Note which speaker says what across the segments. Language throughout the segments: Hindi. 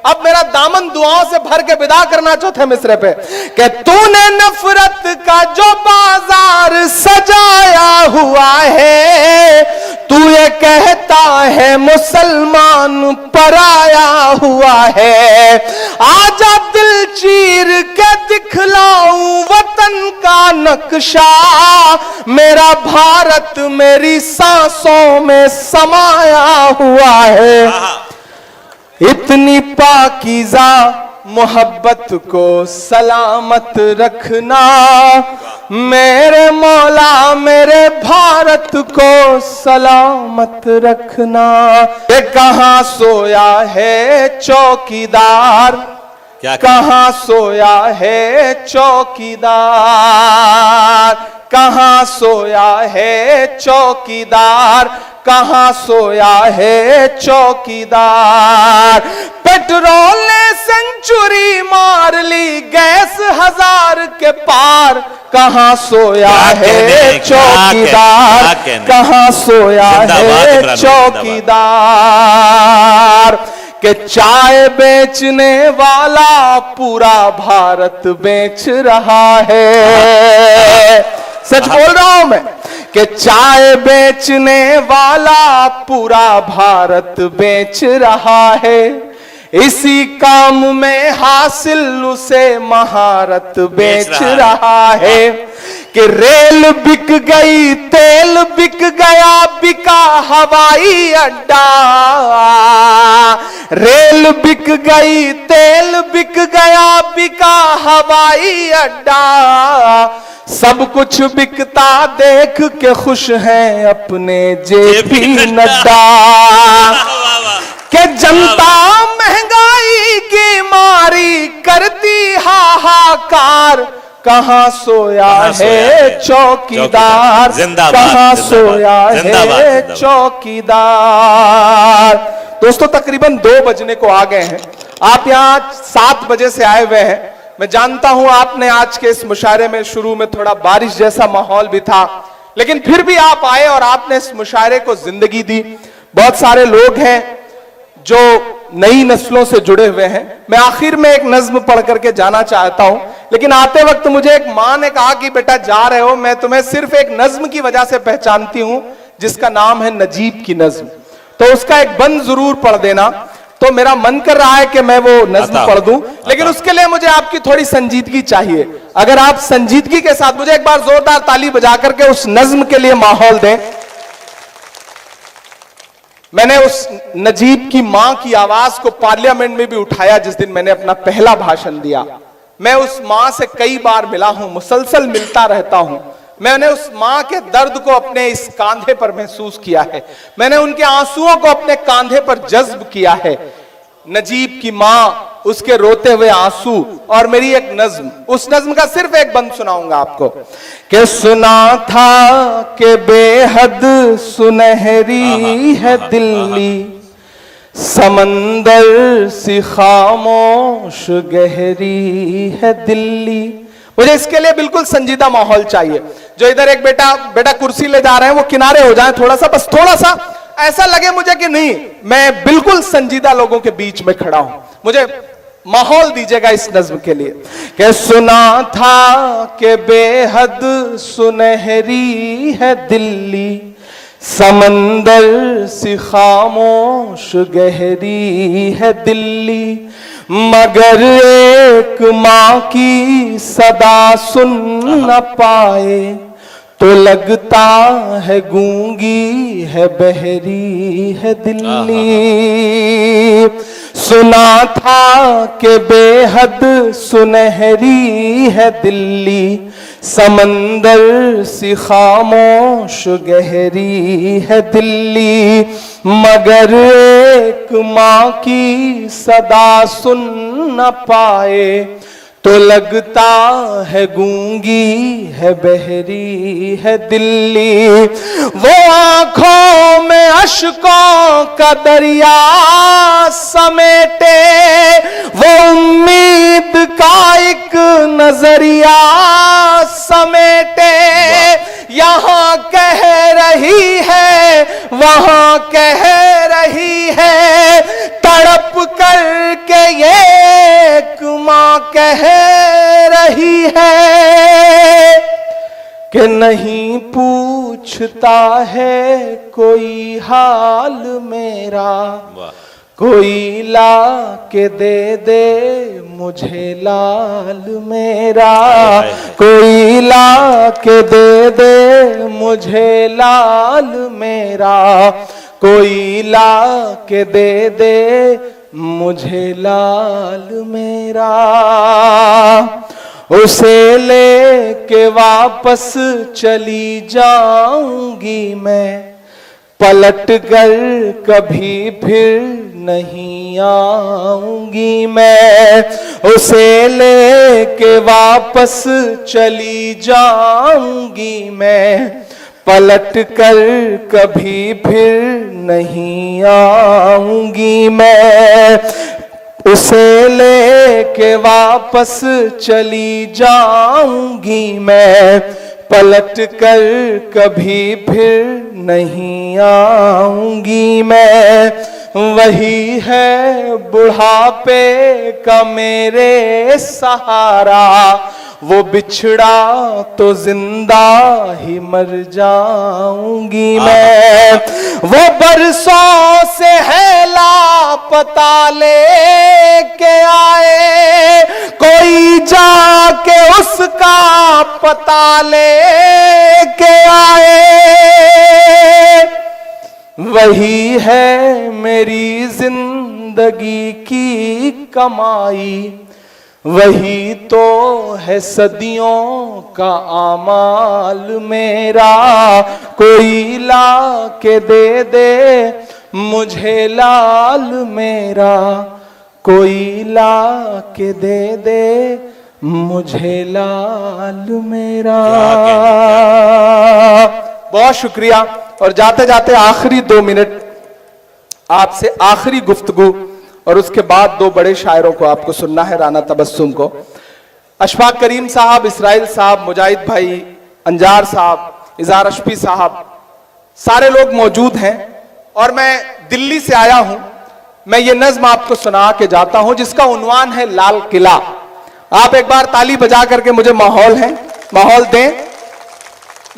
Speaker 1: अब मेरा दामन दुआओं से भर के विदा करना चौथे मिसरे पे कि तूने नफरत का जो बाजार सजाया हुआ है, तू ये कहता है मुसलमान पराया हुआ है। आजा दिल चीर के दिखलाऊं वतन का नक्शा, मेरा भारत मेरी सांसों में समाया हुआ है। इतनी पाकीज़ा मोहब्बत को सलामत रखना, मेरे मौला मेरे भारत को सलामत रखना। ये कहां सोया है चौकीदार, कहां सोया है चौकीदार, कहां सोया है चौकीदार, कहां सोया है चौकीदार। पेट्रोल ने सेंचुरी मार ली, गैस 1000 के पार, कहां सोया है चौकीदार, कहां सोया है चौकीदार। कि चाय बेचने वाला पूरा भारत बेच रहा है, सच बोल रहा हूं मैं, कि चाय बेचने वाला पूरा भारत बेच रहा है। इसी काम में हासिल उसे महारत बेच रहा है। कि रेल बिक गई तेल बिक गया, बिका हवाई अड्डा, रेल बिक गई तेल बिक गया, बिका हवाई अड्डा। सब कुछ बिकता देख के खुश हैं अपने जेपी नड्डा। कि जनता महंगाई की मारी करती हाहाकार, कहां सोया है चौकीदार, कहां सोया है चौकीदार। दोस्तों तकरीबन 2 बजने को आ गए हैं, आप यहां 7 बजे से आए हुए हैं। मैं जानता हूं आपने आज के इस मुशायरे में शुरू में थोड़ा बारिश जैसा माहौल भी था, लेकिन फिर भी आप आए और आपने इस मुशायरे को जिंदगी दी। बहुत सारे लोग हैं जो नई नस्लों से जुड़े हुए हैं। मैं आखिर में एक नज्म पढ़ करके जाना चाहता हूं, लेकिन आते वक्त मुझे एक मां ने कहा कि बेटा जा रहे हो, मैं तुम्हें सिर्फ एक नज्म की वजह से पहचानती हूं जिसका नाम है नजीब की नज्म, तो उसका एक बंद जरूर पढ़ देना। तो मेरा मन कर रहा है कि मैं वो नज्म पढ़ दूं, लेकिन उसके लिए मुझे आपकी थोड़ी संजीदगी चाहिए। अगर आप संजीदगी के साथ मुझे एक बार जोरदार ताली बजा करके उस नज्म के लिए माहौल दें। मैंने उस नजीब की मां की आवाज को पार्लियामेंट में भी उठाया जिस दिन मैंने अपना पहला भाषण दिया। मैं उस मां से कई बार मिला हूं, मुसलसल मिलता रहता हूं। मैंने उस मां के दर्द को अपने इस कांधे पर महसूस किया है, मैंने उनके आंसुओं को अपने कांधे पर जज्ब किया है। नजीब की मां, उसके रोते हुए आंसू और मेरी एक नज्म, उस नज्म का सिर्फ एक बंद सुनाऊंगा आपको। कि सुना था कि बेहद सुनहरी है दिल्ली, समंदर सी खामोश गहरी है दिल्ली। मुझे इसके लिए बिल्कुल संजीदा माहौल चाहिए। जो इधर एक बेटा कुर्सी ले जा रहे हैं वो किनारे हो जाए थोड़ा सा, बस थोड़ा सा ऐसा लगे मुझे कि नहीं, मैं बिल्कुल संजीदा लोगों के बीच में खड़ा हूं। मुझे माहौल दीजिएगा इस नज्म के लिए। कि सुना था कि बेहद सुनहरी है दिल्ली, समंदर सी खामोश गहरी है दिल्ली, मगर एक मां की सदा सुन न पाए तो लगता है गूंगी है बहरी है दिल्ली। सुना था कि बेहद सुनहरी है दिल्ली, समंदर सी खामोश गहरी है दिल्ली, मगर एक मां की सदा सुन न पाए तो लगता है गूंगी है बहरी है दिल्ली। वो आंखों में अश्कों का दरिया समेटे, वो उम्मीद का एक नजरिया समेटे, यहां कह रही है वहां कह रही है, तड़प करके कह रही है कि नहीं पूछता है कोई हाल मेरा, कोई ला के दे मुझे लाल मेरा, कोई ला के दे मुझे लाल मेरा, कोई ला के दे मुझे लाल मेरा। उसे लेके वापस चली जाऊंगी मैं, पलट कर कभी फिर नहीं आऊंगी मैं। उसे लेके वापस चली जाऊंगी मैं, पलट कर कभी फिर नहीं आऊंगी मैं। उसे लेके वापस चली जाऊंगी मैं, पलट कर कभी फिर नहीं आऊंगी मैं। वही है बुढ़ापे का मेरे सहारा, वो बिछड़ा तो जिंदा ही मर जाऊंगी मैं। वो बरसों से है लापता लेके आए, कोई जाके उसका पता लेके आए। वही है मेरी जिंदगी की कमाई, वही तो है सदियों का आमाल मेरा। कोई ला के दे मुझे लाल मेरा, कोई ला के दे मुझे लाल मेरा। बहुत शुक्रिया। और जाते जाते आखिरी 2 मिनट आपसे आखिरी गुफ्तगू, और उसके बाद 2 बड़े शायरों को आपको सुनना है, राना तबस्सुम को। अशफाक करीम साहब, इसराइल साहब, मुजाहिद भाई, अंजार साहब, इज़हार अशफी साहब, सारे लोग मौजूद हैं। और मैं दिल्ली से आया हूं। मैं ये नज्म आपको सुना के जाता हूं जिसका उन्वान है लाल किला। आप एक बार ताली बजा करके मुझे माहौल दें।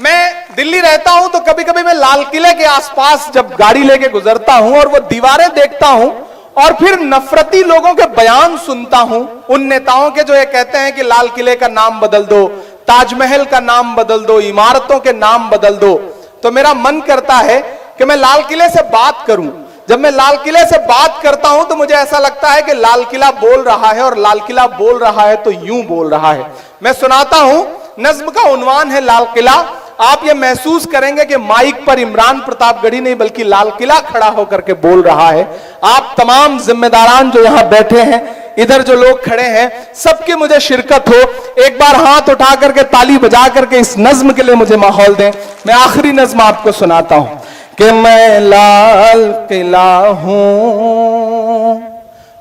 Speaker 1: मैं दिल्ली रहता हूं तो कभी कभी मैं लाल किले के आसपास जब गाड़ी लेके गुजरता हूं और वो दीवारें देखता हूं और फिर नफरती लोगों के बयान सुनता हूं, उन नेताओं के जो ये कहते हैं कि लाल किले का नाम बदल दो, ताजमहल का नाम बदल दो, इमारतों के नाम बदल दो, तो मेरा मन करता है कि मैं लाल किले से बात करूं। जब मैं लाल किले से बात करता हूं तो मुझे ऐसा लगता है कि लाल किला बोल रहा है, और लाल किला बोल रहा है तो यूं बोल रहा है। मैं सुनाता हूं, नज्म का उन्वान है लाल किला। आप ये महसूस करेंगे कि माइक पर इमरान प्रतापगढ़ी नहीं बल्कि लाल किला खड़ा होकर के बोल रहा है। आप तमाम जिम्मेदारान जो यहां बैठे हैं, इधर जो लोग खड़े हैं, सबकी मुझे शिरकत हो। एक बार हाथ उठा करके ताली बजा करके इस नज्म के लिए मुझे माहौल दें। मैं आखिरी नज्म आपको सुनाता हूं कि मैं लाल किला हूं,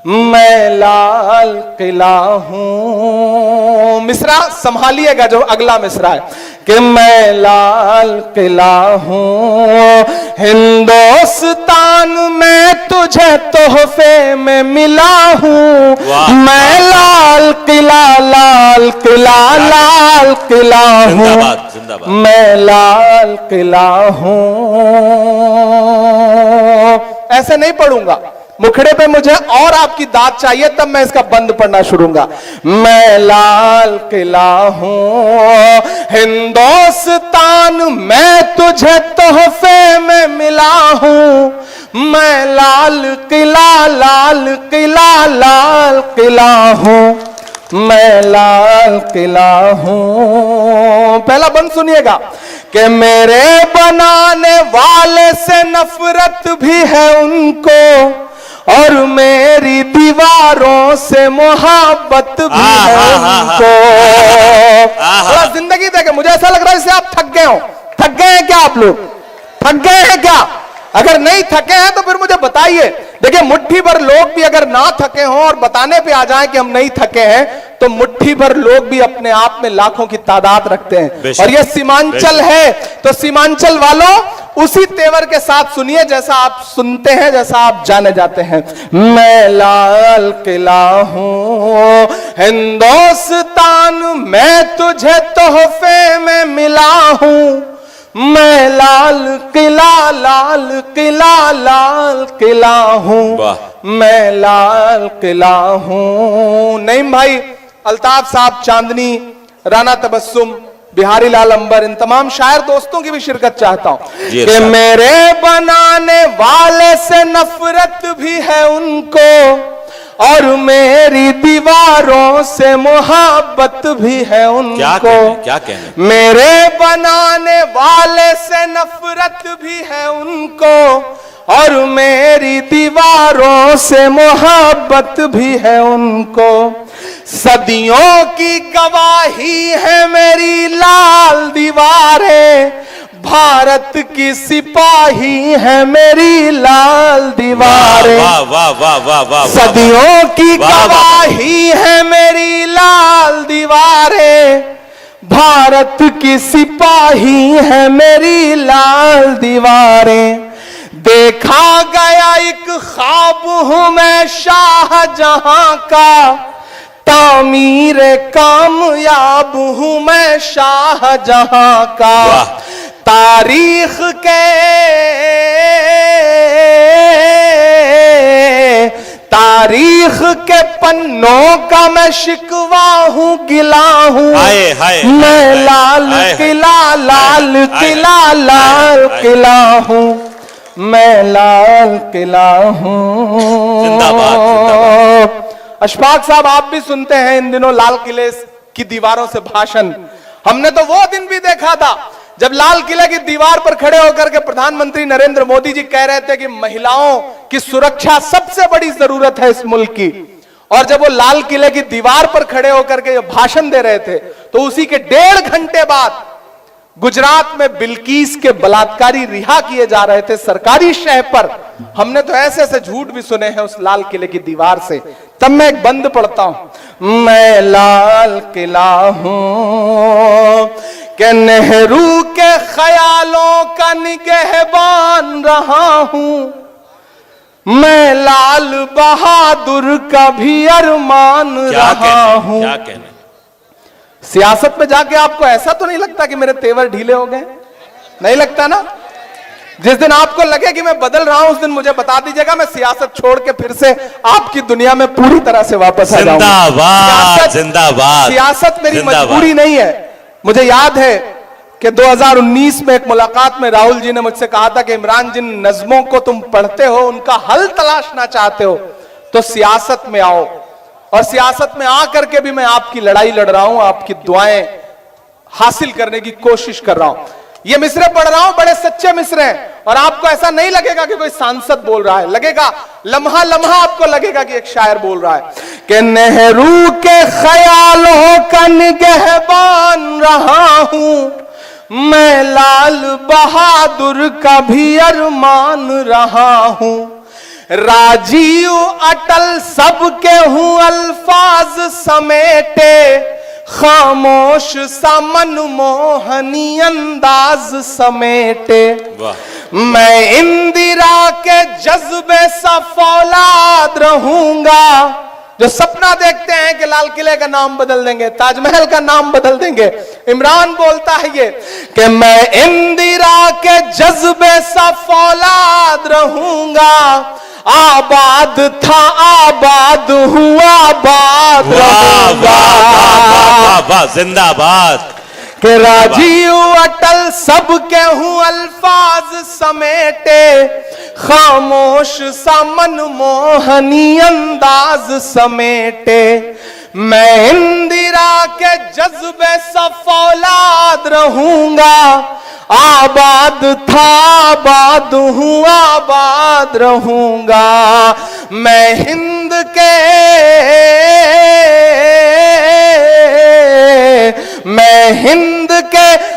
Speaker 1: मैं लाल किला हूं। मिसरा संभालिएगा जो अगला मिसरा है कि मैं लाल किला हूं, हिंदुस्तान में तुझे तोहफे में मिला हूं। मैं लाल किला, लाल किला, लाल किला हूं, मैं लाल किला हूं। ऐसे नहीं पढ़ूंगा, मुखड़े पे मुझे और आपकी दाद चाहिए, तब मैं इसका बंद पढ़ना शुरूंगा। मैं लाल किला हूं, हिंदुस्तान में तुझे तोहफे में मिला हूं। मैं लाल किला, लाल किला, लाल किला हूं, मैं लाल किला हूं। पहला बंद सुनिएगा कि मेरे बनाने वाले से नफरत भी है उनको, और मेरी दीवारों से मोहब्बत भी है उनको। थोड़ा जिंदगी देखे, मुझे ऐसा लग रहा है जैसे आप थक गए हो। थक गए हैं क्या आप लोग? थक गए हैं क्या? अगर नहीं थके हैं तो फिर मुझे बताइए। देखिए, मुट्ठी भर लोग भी अगर ना थके हों और बताने पे आ जाएं कि हम नहीं थके हैं, तो मुट्ठी भर लोग भी अपने आप में लाखों की तादाद रखते हैं। और ये सीमांचल है, तो सीमांचल वालों उसी तेवर के साथ सुनिए जैसा आप सुनते हैं, जैसा आप जाने जाते हैं। मैं लाल किला हूं, हिंदुस्तान मैं तुझे तोहफे में मिला हूं, मैं लाल किला लाल किला लाल किला हूं, मैं लाल किला हूं। नईम भाई, अल्ताफ साहब चांदनी, राना तबस्सुम, बिहारी लाल अंबर, इन तमाम शायर दोस्तों की भी शिरकत चाहता हूं कि मेरे बनाने वाले से नफरत भी है उनको और मेरी दीवारों से मोहब्बत भी है उनको।
Speaker 2: क्या कहने?
Speaker 1: मेरे बनाने वाले से नफरत भी है उनको और मेरी दीवारों से मोहब्बत भी है उनको। सदियों की गवाही है मेरी लाल दीवारें, भारत की सिपाही है मेरी लाल दीवारें।
Speaker 2: वाह वाह वाह वाह वाह।
Speaker 1: सदियों की गवाही है मेरी लाल दीवारें, भारत की सिपाही है मेरी लाल दीवारें। देखा गया एक ख्वाब हूं मैं शाहजहां का, तामीर कामयाब हूं मैं शाहजहां का। तारीख के पन्नों का मैं शिकवा हूं, गिला हूं। मैं लाल किला लाल किला लाल किला हूं, मैं लाल किला हूं। अशफाक साहब, आप भी सुनते हैं इन दिनों लाल किले की दीवारों से भाषण। हमने तो वो दिन भी देखा था जब लाल किले की दीवार पर खड़े होकर के प्रधानमंत्री नरेंद्र मोदी जी कह रहे थे कि महिलाओं की सुरक्षा सबसे बड़ी जरूरत है इस मुल्क की, और जब वो लाल किले की दीवार पर खड़े होकर के भाषण दे रहे थे तो उसी के 1.5 घंटे बाद गुजरात में बिल्किस के बलात्कारी रिहा किए जा रहे थे सरकारी शह पर। हमने तो ऐसे ऐसे झूठ भी सुने हैं उस लाल किले की दीवार से। तब मैं एक बंद पढ़ता हूं, मैं लाल किला हूं कि नेहरू के ख्यालों का निगहबान रहा हूं, मैं लाल बहादुर का भी अरमान रहा हूं।
Speaker 2: क्या कहने?
Speaker 1: सियासत में जाके आपको ऐसा तो नहीं लगता कि मेरे तेवर ढीले हो गए? नहीं लगता ना? जिस दिन आपको लगे कि मैं बदल रहा हूं उस दिन मुझे बता दीजिएगा, मैं सियासत छोड़ के फिर से आपकी दुनिया में पूरी तरह से वापस आ जाऊंगा।
Speaker 2: जिंदाबाद जिंदाबाद।
Speaker 1: सियासत मेरी मजबूरी नहीं है। मुझे याद है कि 2019 में एक मुलाकात में राहुल जी ने मुझसे कहा था कि इमरान, जिन नज्मों को तुम पढ़ते हो उनका हल तलाशना चाहते हो तो सियासत में आओ। और सियासत में आकर के भी मैं आपकी लड़ाई लड़ रहा हूं, आपकी दुआएं हासिल करने की कोशिश कर रहा हूं। ये मिसरे पढ़ रहा हूं, बड़े सच्चे मिसरे हैं, और आपको ऐसा नहीं लगेगा कि कोई सांसद बोल रहा है, लगेगा लम्हा लम्हा आपको लगेगा कि एक शायर बोल रहा है कि नेहरू के ख्यालों का निगहबान रहा हूं, मैं लाल बहादुर का भी अरमान रहा हूं, राजीव अटल सबके हूं अल्फाज समेटे, खामोश सा मनमोहनी अंदाज समेटे, मैं इंदिरा के जज्बे सा फौलाद रहूंगा, जो सपना देखते हैं कि लाल किले का नाम बदल देंगे, ताजमहल का नाम बदल देंगे। इमरान बोलता है ये कि मैं इंदिरा के जज्बे सा फौलाद रहूंगा, आबाद था आबाद हुआ आबाद रहूंगा।
Speaker 2: जिंदाबाद।
Speaker 1: कि राजीव अटल सबके हूं अल्फाज समेटे, खामोश सा मनमोहनी अंदाज समेटे, मैं इंदिरा के जज्बे सा फौलाद रहूंगा, आबाद था आबाद हूं आबाद रहूंगा, मैं हिंद के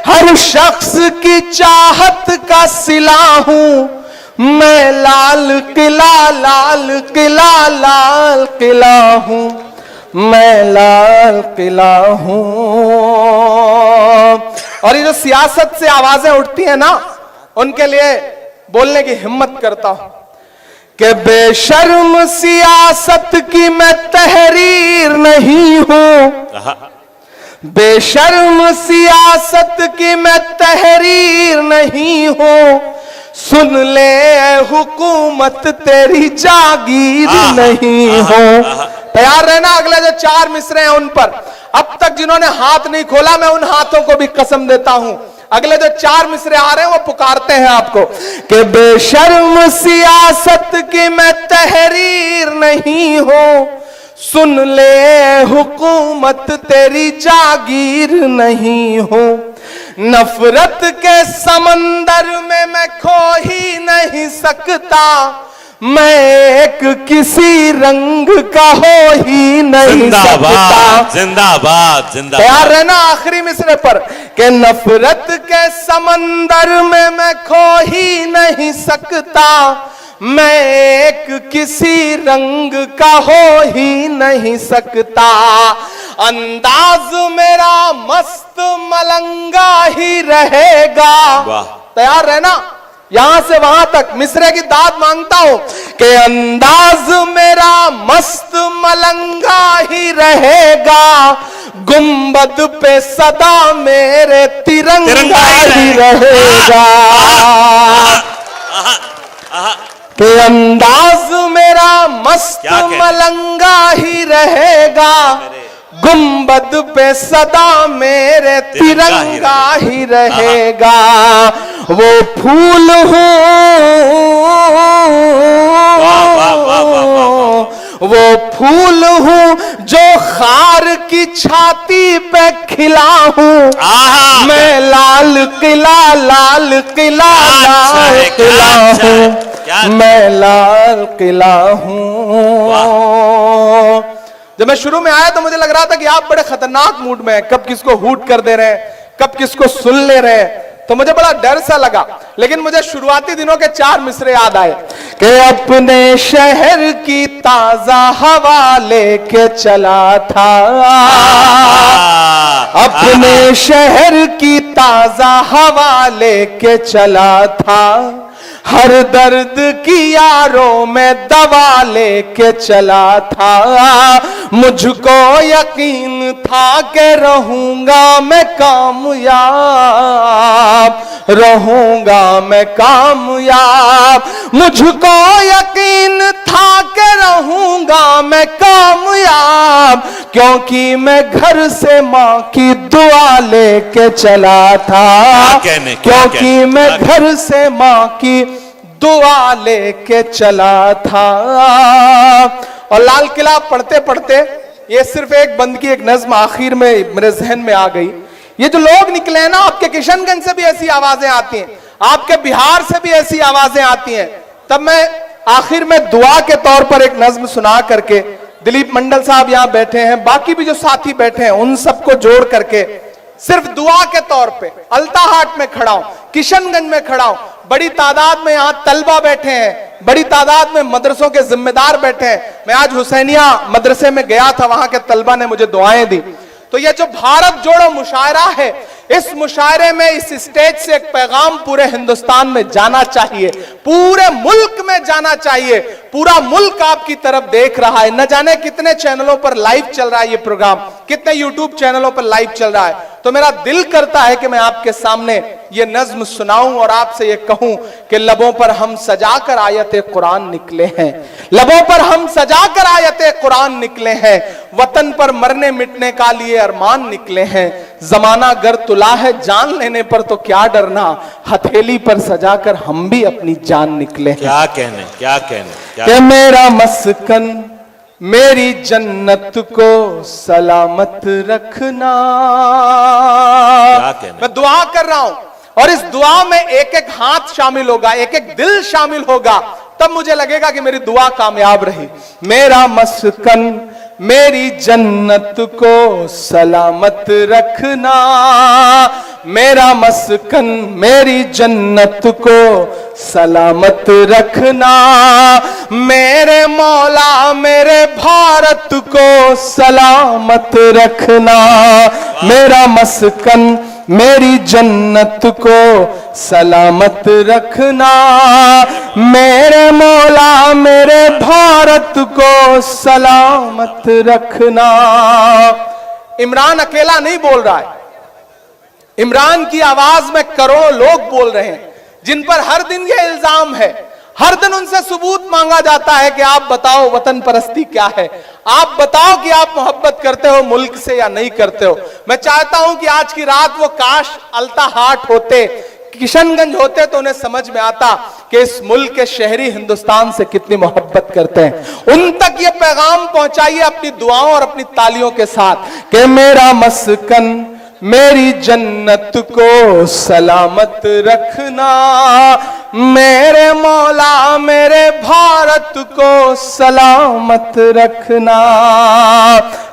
Speaker 1: हर शख्स की चाहत का सिला हूं, मैं लाल किला लाल किला लाल किला हूं, मैं लाल किला हूं। और ये जो सियासत से आवाजें उठती हैं ना, उनके लिए बोलने की हिम्मत करता हूं कि बेशर्म सियासत की मैं तहरीर नहीं हूं, बेशर्म सियासत की मैं तहरीर नहीं हूं, सुन ले हुकूमत तेरी जागीर नहीं हो। तैयार रहना अगले जो 4 मिसरे हैं उन पर। अब तक जिन्होंने हाथ नहीं खोला मैं उन हाथों को भी कसम देता हूं, अगले जो 4 मिसरे आ रहे हैं वो पुकारते हैं आपको कि बेशर्म सियासत की मैं तहरीर नहीं हो, सुन ले हुकूमत तेरी जागीर नहीं हो। नफरत के समंदर में मैं खो ही नहीं सकता, मैं एक किसी रंग का हो ही नहीं सकता।
Speaker 2: जिंदाबाद जिंदाबाद।
Speaker 1: तैयार रहना आखिरी मिसरे पर कि नफरत के समंदर में मैं खो ही नहीं सकता, मैं एक किसी रंग का हो ही नहीं सकता। अंदाज मेरा मस्त मलंगा ही रहेगा। तैयार रहना यहां से वहां तक मिसरे की दाद मांगता हूं कि अंदाज मेरा मस्त मलंगा ही रहेगा, गुंबद पे सदा मेरे तिरंगा ही रहेगा। कि अंदाज मेरा मस्त मलंगा ही रहेगा, गुंबद पे सदा मेरे तिरंगा ही रहेगा। वो फूल हूँ, वो फूल हूँ जो खार की छाती पे खिला हूँ, मैं लाल किला लाल किला लाल किला हूँ, मैं लाल किला हूँ। जब मैं शुरू में आया तो मुझे लग रहा था कि आप बड़े खतरनाक मूड में हैं, कब किसको हूट कर दे रहे हैं, कब किसको सुन ले रहे हैं, तो मुझे बड़ा डर सा लगा। लेकिन मुझे शुरुआती दिनों के 4 मिसरे याद आए कि अपने शहर की ताजा हवा लेके चला था, अपने शहर की ताजा हवा लेके चला था, हर दर्द की यारों में दवा लेके चला था, मुझको यकीन था कि रहूंगा मैं कामयाब, रहूंगा मैं कामयाब, मुझको यकीन था कि रहूंगा मैं कामयाब, क्योंकि मैं घर से मां की दुआ लेके चला था, क्योंकि मैं घर से मां की दुआ लेके चला था। और लाल किला पढ़ते पढ़ते ये सिर्फ एक बंद की एक नज्म आखिर में मेरे जहन में आ गई। ये जो लोग निकले हैं ना, आपके किशनगंज से भी ऐसी आवाजें आती हैं, आपके बिहार से भी ऐसी आवाजें आती हैं, तब मैं आखिर में दुआ के तौर पर एक नज्म सुना करके, दिलीप मंडल साहब यहां बैठे हैं, बाकी भी जो साथी बैठे हैं, उन सबको जोड़ करके सिर्फ दुआ के तौर पे अल्ताहाट में खड़ा हूं, किशनगंज में खड़ा हूं, बड़ी तादाद में यहां तलबा बैठे हैं, बड़ी तादाद में मदरसों के जिम्मेदार बैठे हैं। मैं आज हुसैनिया मदरसे में गया था, वहां के तलबा ने मुझे दुआएं दी। तो ये जो भारत जोड़ो मुशायरा है, इस मुशायरे में इस स्टेज से एक पैगाम पूरे हिंदुस्तान में जाना चाहिए, पूरे मुल्क में जाना चाहिए। पूरा मुल्क आपकी तरफ देख रहा है, न जाने कितने चैनलों पर लाइव चल रहा है ये प्रोग्राम, कितने यूट्यूब चैनलों पर लाइव चल रहा है। तो मेरा दिल करता है कि मैं आपके सामने ये नज्म सुनाऊं और आपसे ये कहूं कि लबों पर हम सजाकर आयते कुरान निकले हैं, लबों पर हम सजाकर आयते कुरान निकले हैं, वतन पर मरने मिटने का लिए अरमान निकले हैं, जमाना गर तुला है जान लेने पर तो क्या डरना, हथेली पर सजाकर हम भी अपनी जान निकले हैं।
Speaker 2: क्या कहने, क्या कहने, क्या
Speaker 1: कि मेरा मस्कन मेरी जन्नत को सलामत रखना। मैं दुआ कर रहा हूं और इस दुआ में एक एक हाथ शामिल होगा, एक एक दिल शामिल होगा, तब मुझे लगेगा कि मेरी दुआ कामयाब रही। मेरा मस्कन मेरी जन्नत को सलामत रखना, मेरा मस्कन मेरी जन्नत को सलामत रखना, मेरे मौला मेरे भारत को सलामत रखना, मेरा मस्कन मेरी जन्नत को सलामत रखना, मेरे मौला मेरे भारत को सलामत रखना। इमरान अकेला नहीं बोल रहा है, इमरान की आवाज में करोड़ों लोग बोल रहे हैं जिन पर हर दिन ये इल्जाम है, हर दिन उनसे सबूत मांगा जाता है कि आप बताओ वतन परस्ती क्या है, आप बताओ कि आप मोहब्बत करते हो मुल्क से या नहीं करते हो। मैं चाहता हूं कि आज की रात वो काश अल्ताहाट होते, किशनगंज होते तो उन्हें समझ में आता कि इस मुल्क के शहरी हिंदुस्तान से कितनी मोहब्बत करते हैं। उन तक ये पैगाम पहुंचाइए अपनी दुआओं और अपनी तालियों के साथ कि मेरा मस्कन मेरी जन्नत को सलामत रखना, मेरे मौला मेरे भारत को सलामत रखना।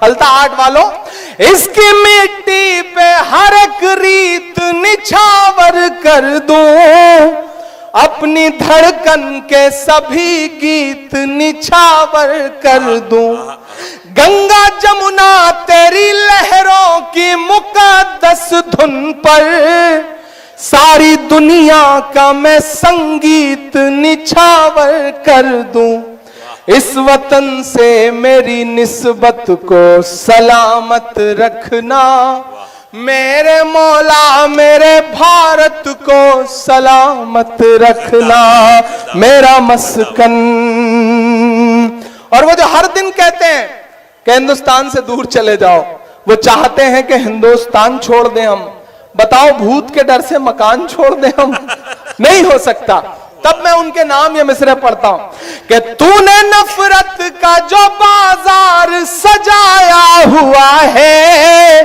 Speaker 1: अल्ताहाट वालों, इसकी मिट्टी पे हर एक रीत निछावर कर दूं, अपनी धड़कन के सभी गीत निछावर कर दूं। गंगा जमुना तेरी लहरों की मुकद्दस धुन पर सारी दुनिया का मैं संगीत निछावर कर दूं। इस वतन से मेरी निस्बत को सलामत रखना, मेरे मौला मेरे भारत को सलामत रखना, मेरा मस्कन। और वो जो हर दिन कहते हैं कि हिंदुस्तान से दूर चले जाओ, वो चाहते हैं कि हिंदुस्तान छोड़ दें हम। बताओ भूत के डर से मकान छोड़ दें हम? नहीं हो सकता। तब मैं उनके नाम ये मिसरे पढ़ता हूं कि तूने नफरत का जो बाजार सजाया हुआ है,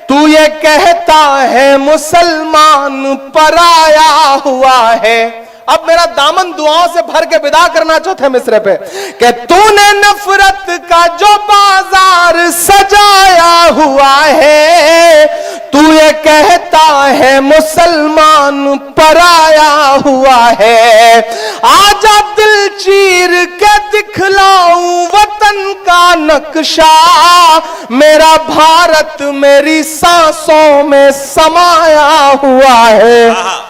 Speaker 1: तू ये कहता है मुसलमान पराया हुआ है। अब मेरा दामन दुआओं से भर के विदा करना चाहते मिसरे पे कि तूने नफरत का जो बाजार सजाया हुआ है, तू ये कहता है मुसलमान पराया हुआ है। आजा दिल चीर के दिखलाऊं वतन का नक्शा, मेरा भारत मेरी सांसों में समाया हुआ है।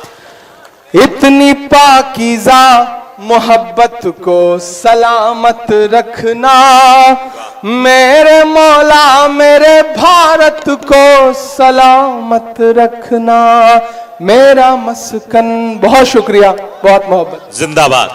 Speaker 1: इतनी पाकीज़ा मोहब्बत को सलामत रखना, मेरे मौला मेरे भारत को सलामत रखना, मेरा मस्कन। बहुत शुक्रिया, बहुत मोहब्बत।
Speaker 2: जिंदाबाद।